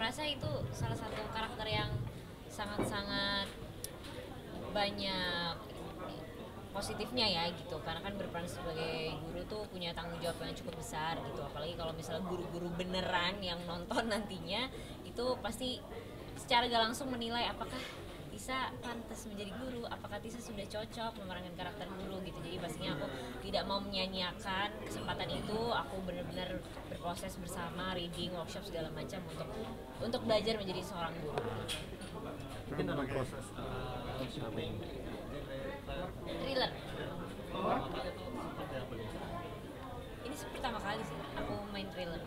merasa itu salah satu karakter yang sangat-sangat banyak positifnya ya gitu, karena kan berperan sebagai guru tuh punya tanggung jawab yang cukup besar gitu, apalagi kalau misalnya guru-guru beneran yang nonton nantinya itu pasti secara gak langsung menilai apakah Tisa pantas menjadi guru, apakah Tisa sudah cocok memerankan karakter guru gitu. Jadi pastinya aku tidak mau menyia-nyiakan kesempatan itu, aku benar-benar berproses bersama, reading, workshop segala macam untuk belajar menjadi seorang guru. Mungkin dalam proses Thriller. Ini pertama kali sih aku main thriller.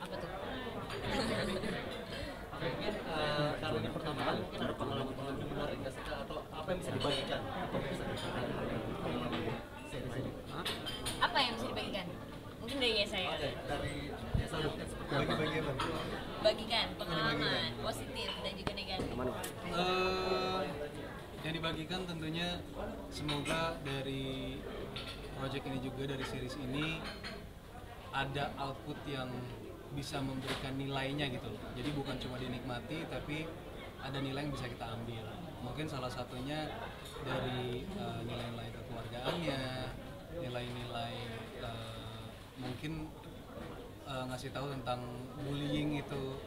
Apa tuh? Mungkin kalau ini pertama kali mungkin ada pengalaman-pengalaman menarik nggak sih Kak? Atau apa yang bisa dibagikan atau bisa pengalaman series ini? Apa yang bisa dibagikan? Mungkin dari saya. Oke, dari saya mungkin seperti bagi-bagi apa? Bagikan pengalaman positif dan juga negatif. Yang dibagikan tentunya semoga dari project ini juga, dari series ini ada output yang bisa memberikan nilainya gitu loh. Jadi bukan cuma dinikmati tapi ada nilai yang bisa kita ambil. Mungkin salah satunya dari nilai-nilai kekeluargaannya, nilai-nilai mungkin ngasih tahu tentang bullying itu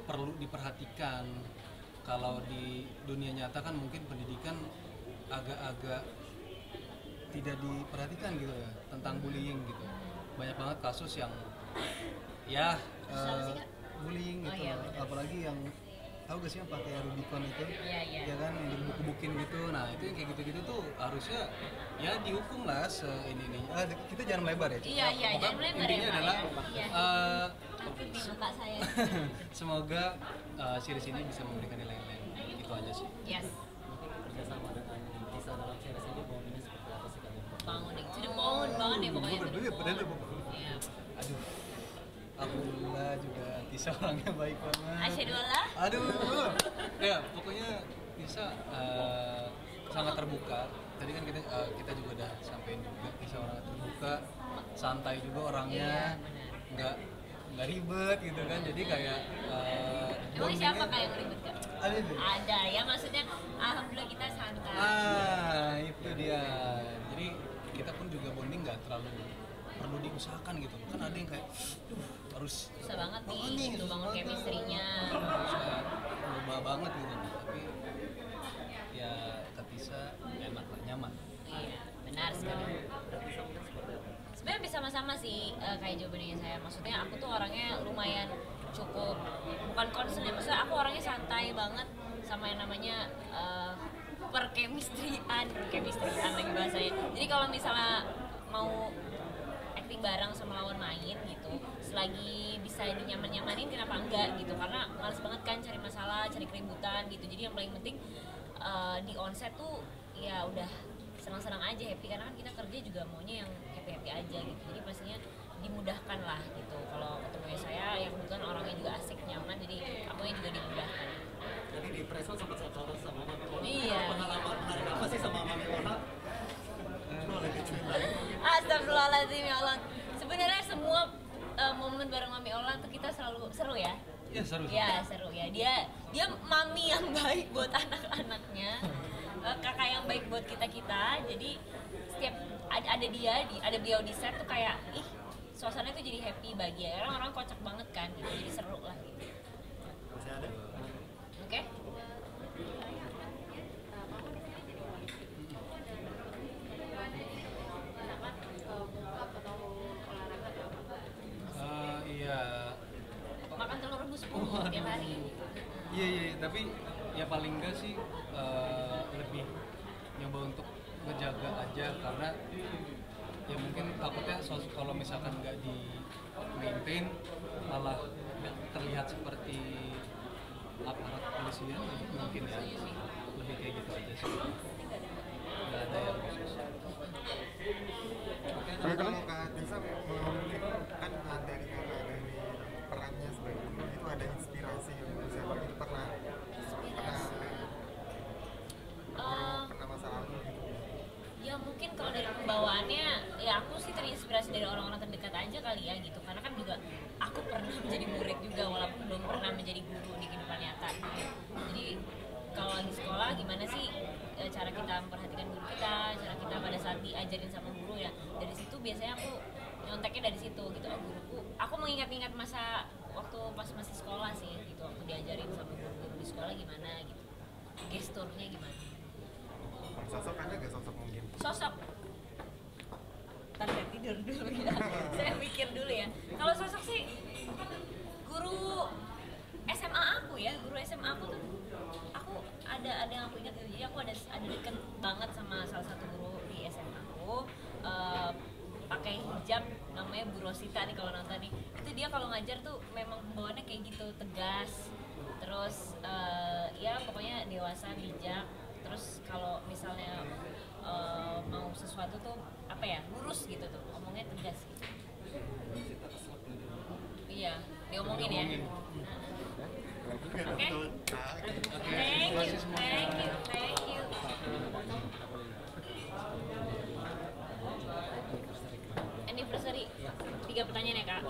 perlu diperhatikan. Kalau di dunia nyata kan mungkin pendidikan agak-agak tidak diperhatikan gitu ya tentang bullying gitu. Banyak banget kasus yang ya bullying gitu. Iya, apalagi yang tahu gak sih yang pakai Rubicon itu? Iya. Ya kan yang dibuku-bukin gitu. Nah, itu yang kayak gitu-gitu tuh harusnya ya dihukum lah ini. Kita jangan melebar ya. Iya, jangan melebar ya, intinya Pak, adalah ya. Di muka saya. semoga series ini bisa memberikan nilai-nilai itu aja sih. Yes. mungkin kerjasama dengan Tisa dalam series ini bangun ini seperti apa sih kalian? Bangunin to the bone banget ya pokoknya. Iya. Aduh, alhamdulillah juga Tisa orangnya baik banget. Asyhadu Allah. Aduh, ya pokoknya Tisa sangat terbuka. Tadi kan kita juga udah sampein juga Tisa orang terbuka, santai juga orangnya, Iya, nggak ribet gitu kan. Jadi kayak Emang siapa kayak yang ribet Kak? ada itu. Ada ya, maksudnya alhamdulillah kita santai. Itu dia. Jadi kita pun juga bonding nggak terlalu perlu diusahakan gitu. Kan ada yang kayak harus Susah banget nih susah gitu bangun banget. chemistry-nya. Susah, berubah banget gitu. Tapi ya Tisa enak lah, nyaman. Iya, benar sekali. Sebenarnya bisa sama-sama sih kayak jawabannya saya. Maksudnya aku tuh orangnya lumayan cukup bukan concern ya, maksudnya aku orangnya santai banget sama yang namanya perkemistrian lagi bahasanya. Jadi kalau misalnya mau acting bareng sama lawan main gitu, selagi bisa dinyaman-nyamanin kenapa enggak gitu, karena males banget kan cari masalah, cari keributan gitu. Jadi yang paling penting di onset tuh ya udah senang-senang aja, happy, karena kan kita kerja juga maunya yang happy-happy aja gitu. Jadi pastinya dimudahkan lah gitu. Kalau ketemu saya yang kebetulan orangnya juga asik, nyaman, jadi akunya juga dimudahkan. Jadi di Preson sempat saya sama Mami Ona. Iya. Pengalaman menarik apa sih sama Mami Ona? Boleh diceritain? Astagfirullahaladzim ya Allah. Sebenarnya semua momen bareng Mami Ola tuh kita selalu seru ya. Ya seru. Ya seru ya. Dia mami yang baik buat anak-anaknya, kakak yang baik buat kita. Jadi setiap ada beliau di set tuh kayak suasana tuh jadi happy, bahagia. Orang-orang kocak banget kan gitu. Jadi seru lah gitu. Masih ada? Oke? Iya. Makan telur rebus 10 tiap hari. Iya, tapi ya paling enggak sih lebih nyoba untuk ngejaga aja, karena ya mungkin takutnya kalau misalkan nggak di maintain malah nggak terlihat seperti aparat kepolisian mungkin ya, lebih kayak gitu aja sih, nggak ada yang khusus. Tapi kalau Kak Tisa mungkin kan dari perannya sebagai guru itu ada inspirasi yang menurut saya itu pernah masa lalu gitu. Ya mungkin kalau dari pembawaannya ya aku sih terinspirasi dari orang-orang terdekat aja kali ya gitu, karena kan juga aku pernah menjadi murid juga walaupun belum pernah jadi guru di kehidupan nyata gitu. Jadi kalau lagi sekolah gimana sih cara kita memperhatikan guru kita, cara kita pada saat diajarin sama guru ya, dari situ biasanya aku nyonteknya dari situ gitu. Oh, guruku, aku mengingat-ingat masa waktu pas masih sekolah sih gitu, waktu diajarin sama guru-guru di sekolah gimana gitu, gesturnya gimana. Sosok ada gak sosok mungkin? Sosok, ntar saya tidur dulu ya. Saya mikir dulu ya. Kalau sosok sih guru SMA aku ya, guru SMA aku tuh, aku ada yang aku ingat gitu. Jadi aku ada deket banget sama salah satu guru di SMA aku, pakai hijab, namanya Bu Rosita nih kalau nonton nih. Itu dia kalau ngajar tuh memang bawaannya kayak gitu, tegas, terus ya pokoknya dewasa, bijak. Terus kalau misalnya mau sesuatu tuh apa ya, lurus gitu tuh, ngomongnya tegas gitu. Iya, diomongin ya. Oke. Thank you. Anniversary, 3 pertanyaan ya kak.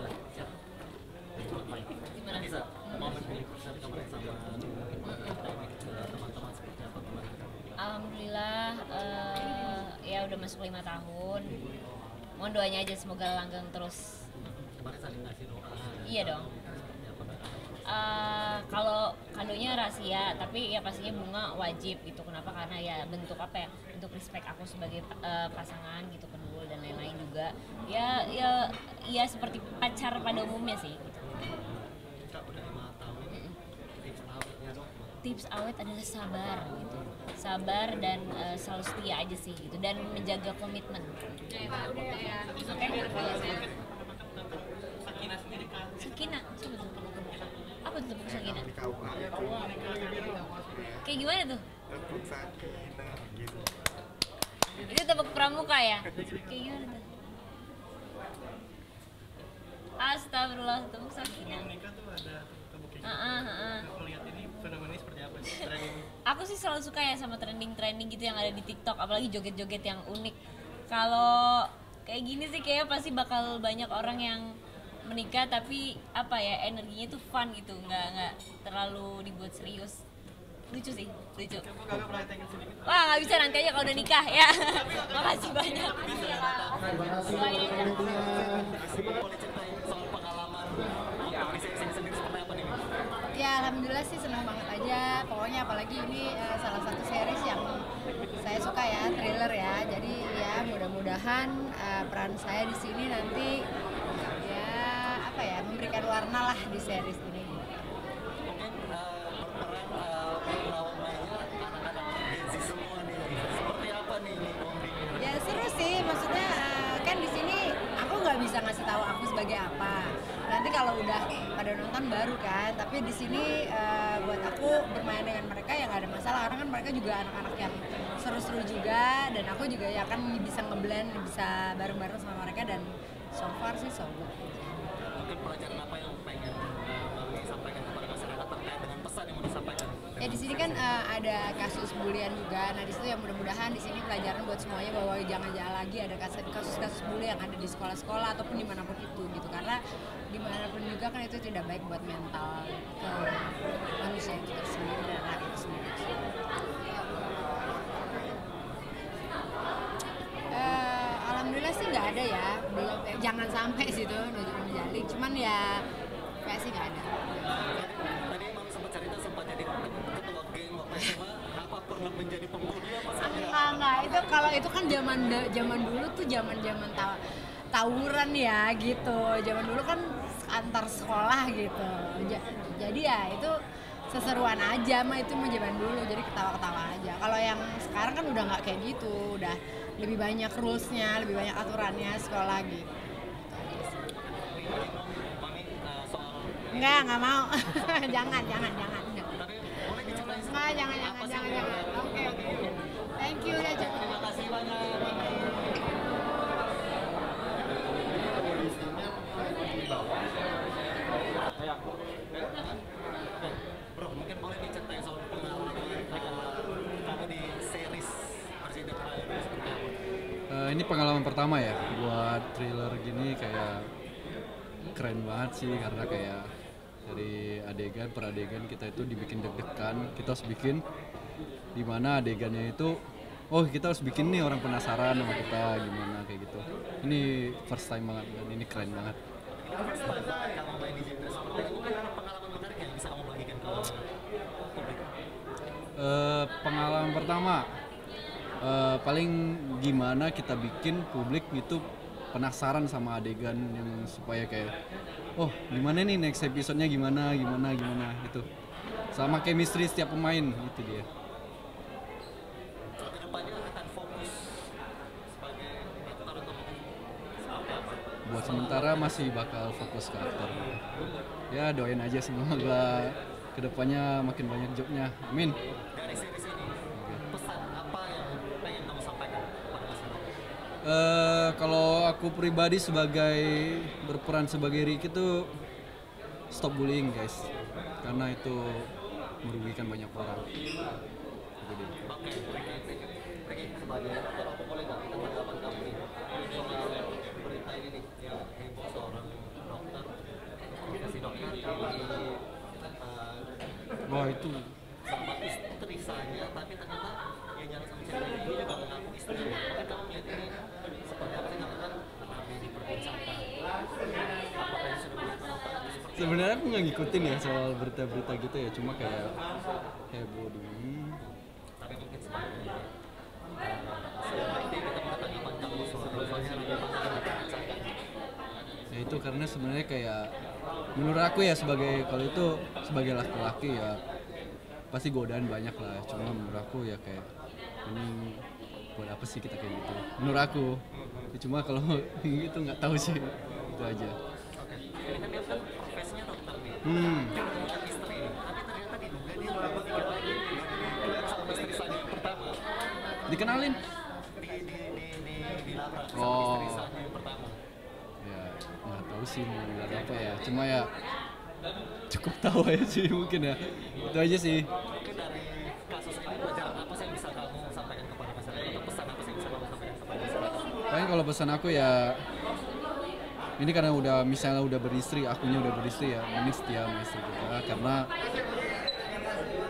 Gimana? Bisa momen anniversary kemarin sama teman-teman seperti apa kemarin? Alhamdulillah ya udah masuk 5 tahun. Mohon doanya aja semoga langgeng terus. Kemarin saling ngasih doa. Iya dong. Seperti apa Mbak? Kalau kadonya rahasia, tapi ya pastinya bunga wajib gitu. Kenapa? Karena ya bentuk apa ya? Bentuk respect aku sebagai pasangan gitu, kedua dan lain-lain juga. Ya seperti pacar pada umumnya sih. Gitu. Kak udah 5 tahun ini tips awetnya dong. Tips awet adalah sabar gitu. Sabar dan selalu setia aja sih gitu, dan menjaga komitmen. Sakinah sendiri kan. Sakinah, coba tuh. Apa tuh tepuk sakinah? Di KUA Kayak gimana tuh? tepuk sakinah gitu. Itu tepuk pramuka ya? Kayak gimana tuh? Astagfirullah, tepuk sakinah. Nikah tuh ada tepuk kayak Heeh. Lihat ini fenomenanya seperti apa sih? Trending. Aku sih selalu suka ya sama trending gitu yang ada di TikTok, apalagi joget-joget yang unik. Kalau kayak gini sih kayaknya pasti bakal banyak orang yang menikah, tapi apa ya, energinya tuh fun gitu, nggak terlalu dibuat serius. Lucu sih, lucu. Kakak pernah tengok sedikit. Wah, nggak bisa, nanti aja kalau udah nikah ya. Makasih banyak. Doain aja. Boleh ceritain soal pengalaman di sesi sendiri seperti apa nih? Ya alhamdulillah sih senang banget aja. Pokoknya apalagi ini salah satu series yang saya suka ya, thriller ya. Jadi ya mudah-mudahan peran saya di sini nanti ya apa ya, memberikan warna lah di series ini. Mungkin berperan lawan mainnya anak-anak Gen Z semua nih. Seperti apa nih Omri? Ya seru sih, maksudnya kan di sini aku nggak bisa ngasih tahu aku sebagai apa. Nanti kalau udah pada nonton baru kan. Tapi di sini buat aku bermain dengan mereka ya nggak ada masalah, karena kan mereka juga anak-anak yang seru-seru juga, dan aku juga ya kan bisa ngeblend, bisa bareng-bareng sama mereka, dan so far sih so good. Mungkin pelajaran apa yang pengen Mami sampaikan kepada masyarakat terkait dengan pesan yang mau disampaikan? Ya di sini kan ada kasus bulian juga. Nah di situ ya mudah-mudahan di sini pelajaran buat semuanya bahwa jangan lagi ada kasus-kasus bully yang ada di sekolah-sekolah ataupun dimanapun itu gitu, karena dimanapun juga kan itu tidak baik buat mental ke manusia itu sendiri dan anak itu sendiri. Alhamdulillah sih nggak ada ya, belum, jangan sampai situ nunjuk-nunjuk, cuman ya kayak sih nggak ada. Tadi Mami sempat cerita sempat jadi ketua geng waktu SMA. Apa pernah menjadi pembuli apa saja? Enggak, itu kalau itu kan zaman dulu tuh zaman tawuran ya gitu. Zaman dulu kan antar sekolah gitu. Jadi ya itu seseruan aja mah, itu mah zaman dulu, jadi ketawa-ketawa aja. Kalau yang sekarang kan udah nggak kayak gitu, udah lebih banyak rules-nya, lebih banyak aturannya sekolah gitu. Mami soal Nggak mau. jangan. tapi boleh diceritain Nggak, jangan. Oke. Thank you udah cukup. terima kasih banyak. Bro, mungkin boleh diceritain soal pengalaman kamu di series Presiden Terakhir seperti apa? Ini pengalaman pertama ya buat thriller gini, kayak keren banget sih, karena kayak dari adegan per adegan kita itu dibikin deg-degan. Kita harus bikin di mana adegannya itu kita harus bikin nih orang penasaran sama kita gimana kayak gitu. Ini first time banget dan ini keren banget. Kalau main di genre seperti itu, mungkin ada pengalaman menarik yang bisa kamu bagikan ke publik? Pengalaman pertama paling gimana kita bikin publik itu penasaran sama adegan yang supaya kayak gimana nih next episode-nya gimana gitu. Sama chemistry setiap pemain itu dia. Kedepannya akan fokus sebagai aktor atau seperti apa? Buat sementara masih bakal fokus ke aktor. Ya doain aja semoga kedepannya makin banyak jobnya. Amin. Dari series ini, pesan apa yang pengen kamu sampaikan kepada masyarakat? Kalau aku pribadi sebagai berperan sebagai Ricky itu stop bullying guys, karena itu merugikan banyak orang. Itu dia. Oke, Ricky, sebagai aktor apa boleh nggak kita tanggapan kamu nih soal berita ini nih yang heboh seorang dokter profesi dokter Wah itu sama istri saya, tapi ternyata yang jalan sama cewek ini juga mengaku istrinya. Mungkin kamu melihat ini seperti apa sih, karena kan ramai diperbincangkan. Apakah ini sudah menjadi penonton atau seperti apa? sebenarnya aku nggak ngikutin ya soal berita-berita gitu ya, cuma kayak heboh di. Tapi mungkin sebagai selebriti kita minta tanggapan kamu soalnya ramai banget diperbincangkan. Ya itu karena sebenarnya kayak menurut aku ya kalau itu sebagai laki-laki ya pasti godaan banyak lah, cuma menurut aku ya kayak ini buat apa sih kita kayak gitu menurut aku ya, cuma kalau gitu nggak tahu sih, itu aja. Oke, ini kan dia kan profesinya dokter nih. Dia punya istri, tapi ternyata diduga dia berapa tiga lagi sama istri saya yang pertama. Dikenalin Dilabrak sama Oh. istri saya yang pertama. ya nggak tahu sih mau bilang apa ya, cuma ya cukup tahu aja sih mungkin ya, itu aja sih. Mungkin dari kasus ini pelajaran apa sih yang bisa kamu sampaikan kepada masyarakat, atau pesan apa sih yang bisa kamu sampaikan kepada masyarakat? Paling kalau pesan aku ya ini karena misalnya udah beristri, akunya udah beristri ya, ini setia sama istri kita, karena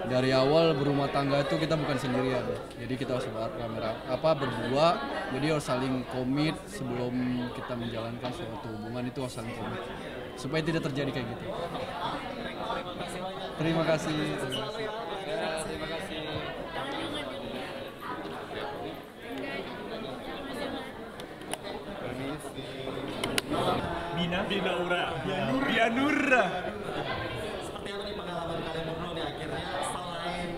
dari awal berumah tangga itu kita bukan sendirian, jadi kita harus berdua, jadi harus saling komit sebelum kita menjalankan suatu hubungan, itu harus saling komit supaya tidak terjadi kayak gitu. Terima kasih. Terima kasih. Bianura. Seperti apa nih pengalaman kalian berdua nih akhirnya selain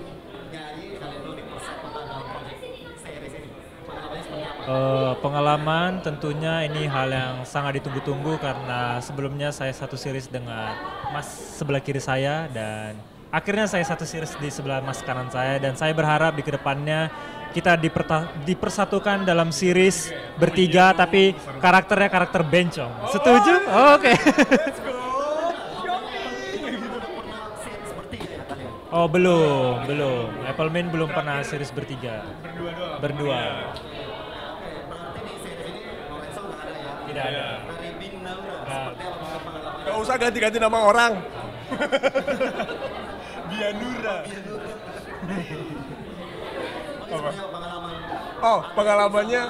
nyanyi kalian berdua dipersatukan dalam proyek series ini? Pengalamannya seperti apa? Pengalaman tentunya ini hal yang sangat ditunggu-tunggu karena sebelumnya saya satu series dengan Mas sebelah kiri saya dan akhirnya saya satu series di sebelah Mas kanan saya, dan saya berharap di kedepannya kita dipersatukan dalam series bertiga tapi karakternya karakter bencong. Setuju? Oke. Oh belum. Apple Man belum pernah series bertiga. Berdua. Berarti di series ini Lorenzo nggak ada ya? Tidak ada. Dari Binaura, seperti apa pengalaman? Gak usah ganti-ganti nama orang. Bianura. Apa? Pengalaman Oh, pengalamannya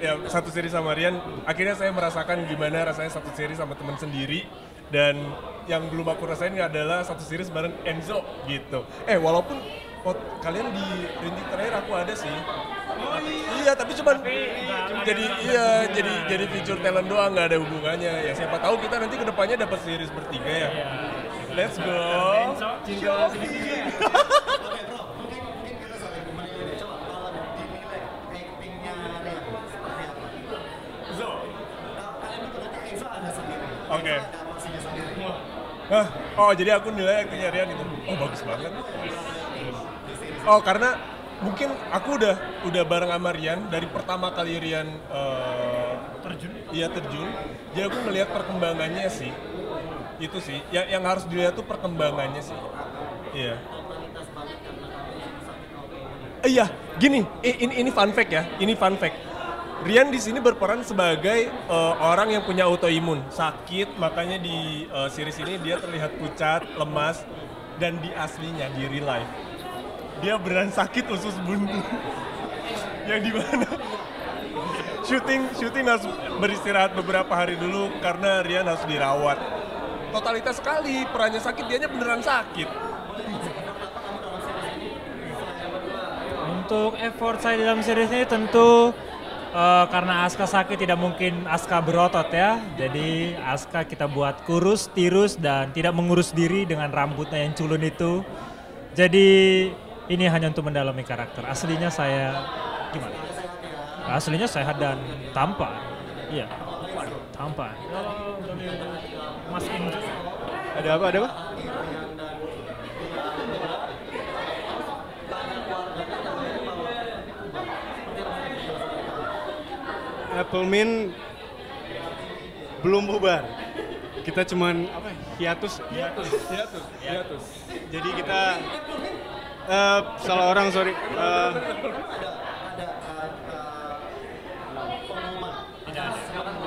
ya satu seri sama Rian. Akhirnya saya merasakan gimana rasanya satu seri sama teman sendiri, dan yang belum aku rasain adalah satu series bareng Enzo gitu. Walaupun kalian di rintik terakhir aku ada sih. Iya, tapi cuman jadi feature talent doang, nggak ada hubungannya. Ya siapa tahu kita nanti kedepannya dapat series bertiga ya. Let's go. Jingle. Oke bro, mungkin kita saling menilai. Coba kalau dinilai actingnya Rian seperti apa? Zo. Nah, kalian itu ternyata Enzo ada sendiri. Oke. Enzo ada porsinya sendiri. Jadi aku nilai actingnya Rian itu. Oh bagus banget. Oh karena mungkin aku udah bareng sama Rian dari pertama kali Rian terjun. Iya terjun. Jadi aku melihat perkembangannya sih. Itu sih yang harus dilihat tuh perkembangannya sih. Iya. Iya, gini, ini fun fact ya. Ini fun fact. Rian di sini berperan sebagai orang yang punya autoimun, sakit, makanya di series ini dia terlihat pucat, lemas, dan di aslinya di real life dia beneran sakit usus buntu. Yang dimana syuting harus beristirahat beberapa hari dulu karena Rian harus dirawat. Totalitas sekali, perannya sakit, dianya beneran sakit. Untuk effort saya dalam series ini tentu karena Aska sakit tidak mungkin Aska berotot ya. Jadi Aska kita buat kurus, tirus dan tidak mengurus diri dengan rambutnya yang culun itu. Jadi ini hanya untuk mendalami karakter. Aslinya saya gimana? Aslinya sehat dan tampan. Iya, tampan. Mas Indra. Ada apa? Apple Mint belum bubar. Kita cuman hiatus. Jadi kita salah orang, sorry.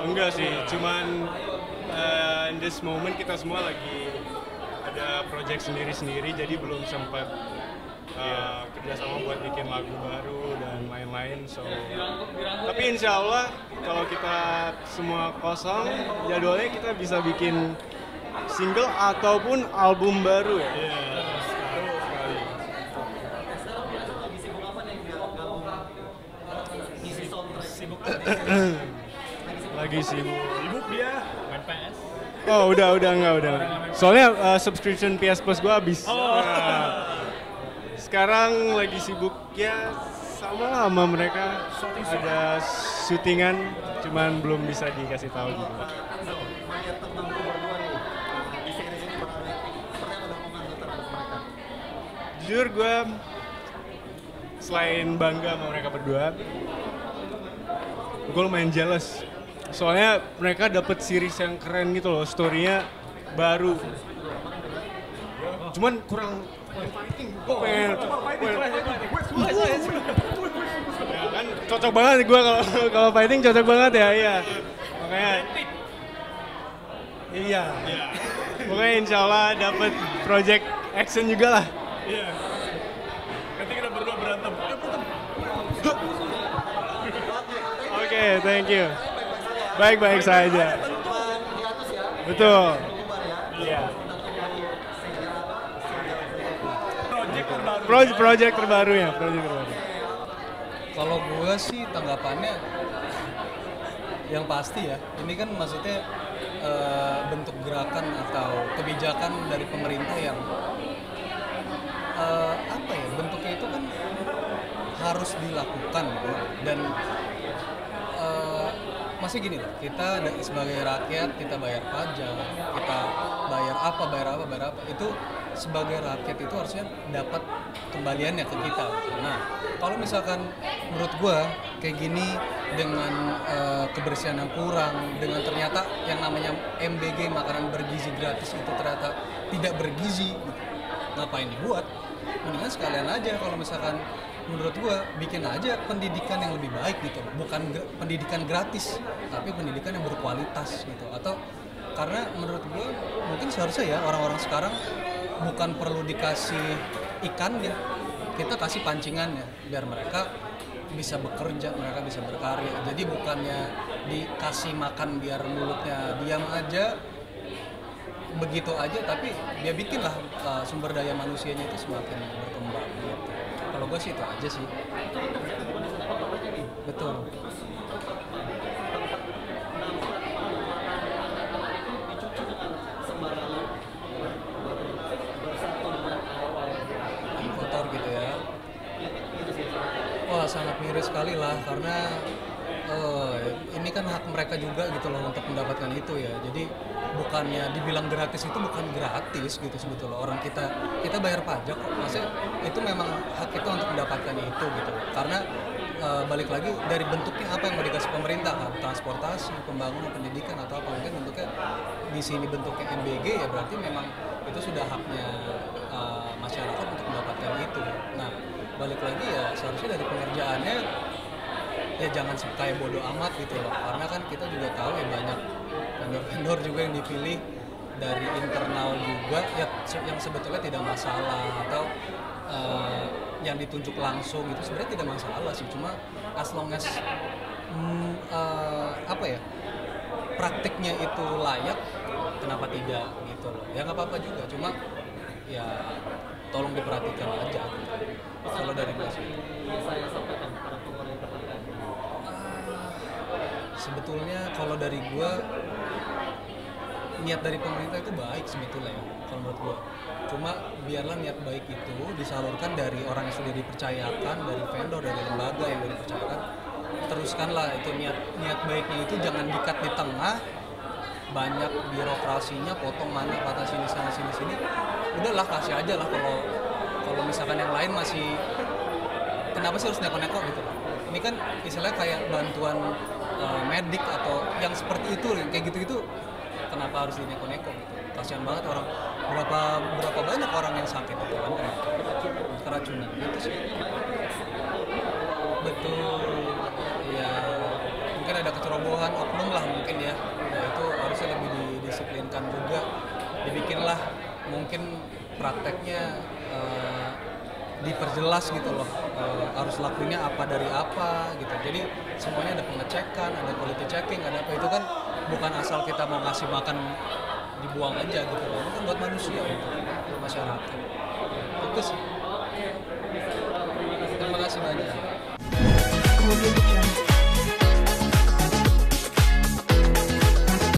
Enggak sih, cuman in this moment kita semua lagi ada project sendiri-sendiri, jadi belum sempat kerjasama buat bikin lagu baru dan lain-lain. So, tapi insya Allah kalau kita semua kosong, jadwalnya kita bisa bikin single ataupun album baru ya. Lagi sibuk dia Main PS. Oh udah enggak. Soalnya subscription PS Plus gua habis. Sekarang lagi sibuk ya sama mereka, ada syutingan, cuman belum bisa dikasih tahu gitu. Jujur gue selain bangga sama mereka berdua, gue lumayan jealous. Soalnya mereka dapet series yang keren gitu loh, story-nya baru. Cuman kurang ya kan cocok banget gue kalau fighting cocok banget ya, iya. Makanya iya. Pokoknya insya Allah dapet project action juga lah. Iya. Nanti kita berdua berantem. Oke, thank you. Baik-baik saja. Betul. Iya. Project terbaru ya. Kalau gue sih tanggapannya yang pasti ya, ini kan maksudnya bentuk gerakan atau kebijakan dari pemerintah yang apa ya, bentuknya itu kan harus dilakukan gitu. Dan masih gini loh, kita sebagai rakyat kita bayar pajak, kita bayar apa, itu sebagai rakyat itu harusnya dapat kembaliannya ke kita. Nah, kalau misalkan menurut gua kayak gini dengan kebersihan yang kurang, dengan ternyata yang namanya MBG makanan bergizi gratis itu ternyata tidak bergizi, gitu. Ngapain dibuat? Mendingan sekalian aja kalau misalkan menurut gua bikin aja pendidikan yang lebih baik gitu, bukan pendidikan gratis, tapi pendidikan yang berkualitas gitu. Atau karena menurut gua mungkin seharusnya ya orang-orang sekarang bukan perlu dikasih ikannya, kita kasih pancingannya biar mereka bisa bekerja, mereka bisa berkarya. Jadi bukannya dikasih makan biar mulutnya diam aja begitu aja, tapi dia bikinlah sumber daya manusianya itu semakin berkembang gitu. Kalau gue sih itu aja sih. Betul. Kotor gitu ya. Wah, sangat miris sekali lah, karena ini kan hak mereka juga gitu loh untuk mendapatkan itu ya. Jadi bukannya dibilang gratis, itu bukan gratis gitu sebetulnya. Orang kita bayar pajak kok, maksudnya itu memang hak kita untuk mendapatkan itu gitu. Karena balik lagi dari bentuknya apa yang mau dikasih pemerintah kan, transportasi, pembangunan, pendidikan atau apa, mungkin bentuknya di sini bentuknya MBG ya, berarti memang itu sudah haknya masyarakat untuk mendapatkan itu. Nah, balik lagi ya seharusnya dari pengerjaannya ya jangan kayak bodoh amat gitu loh, karena kan kita juga tahu ya banyak vendor-vendor juga yang dipilih dari internal juga ya, yang sebetulnya tidak masalah, atau yang ditunjuk langsung itu sebenarnya tidak masalah sih, cuma as long as apa ya, praktiknya itu layak, kenapa tidak gitu loh. Ya nggak apa-apa juga, cuma ya tolong diperhatikan aja gitu. Kalau dari gue sih. Saya sampaikan kepada pemerintah terkait. Sebetulnya kalau dari gue, niat dari pemerintah itu baik sebetulnya ya, kalau menurut gue. Cuma biarlah niat baik itu disalurkan dari orang yang sudah dipercayakan, dari vendor, dari lembaga yang sudah dipercayakan. Teruskanlah itu niat baiknya itu, jangan dikat di tengah, banyak birokrasinya, potong mana patah sini sana sini sini. Udahlah kasih aja lah, kalau misalkan yang lain masih, kenapa sih harus neko-neko gitu. Ini kan istilahnya kayak bantuan medik atau yang seperti itu, kayak gitu-gitu, kenapa harus dineko-neko gitu. Kasihan banget orang, berapa banyak orang yang sakit gitu kan, keracunan gitu sih. Betul. Ya mungkin ada kecerobohan oknum lah mungkin ya. Nah itu harusnya lebih didisiplinkan juga. Dibikinlah mungkin prakteknya diperjelas gitu loh, harus lakuinnya apa dari apa gitu. Jadi semuanya ada pengecekan, ada quality checking, ada apa, itu kan bukan asal kita mau ngasih makan dibuang aja gitu loh. Itu kan buat manusia, untuk masyarakat. Itu sih. Terima kasih banyak.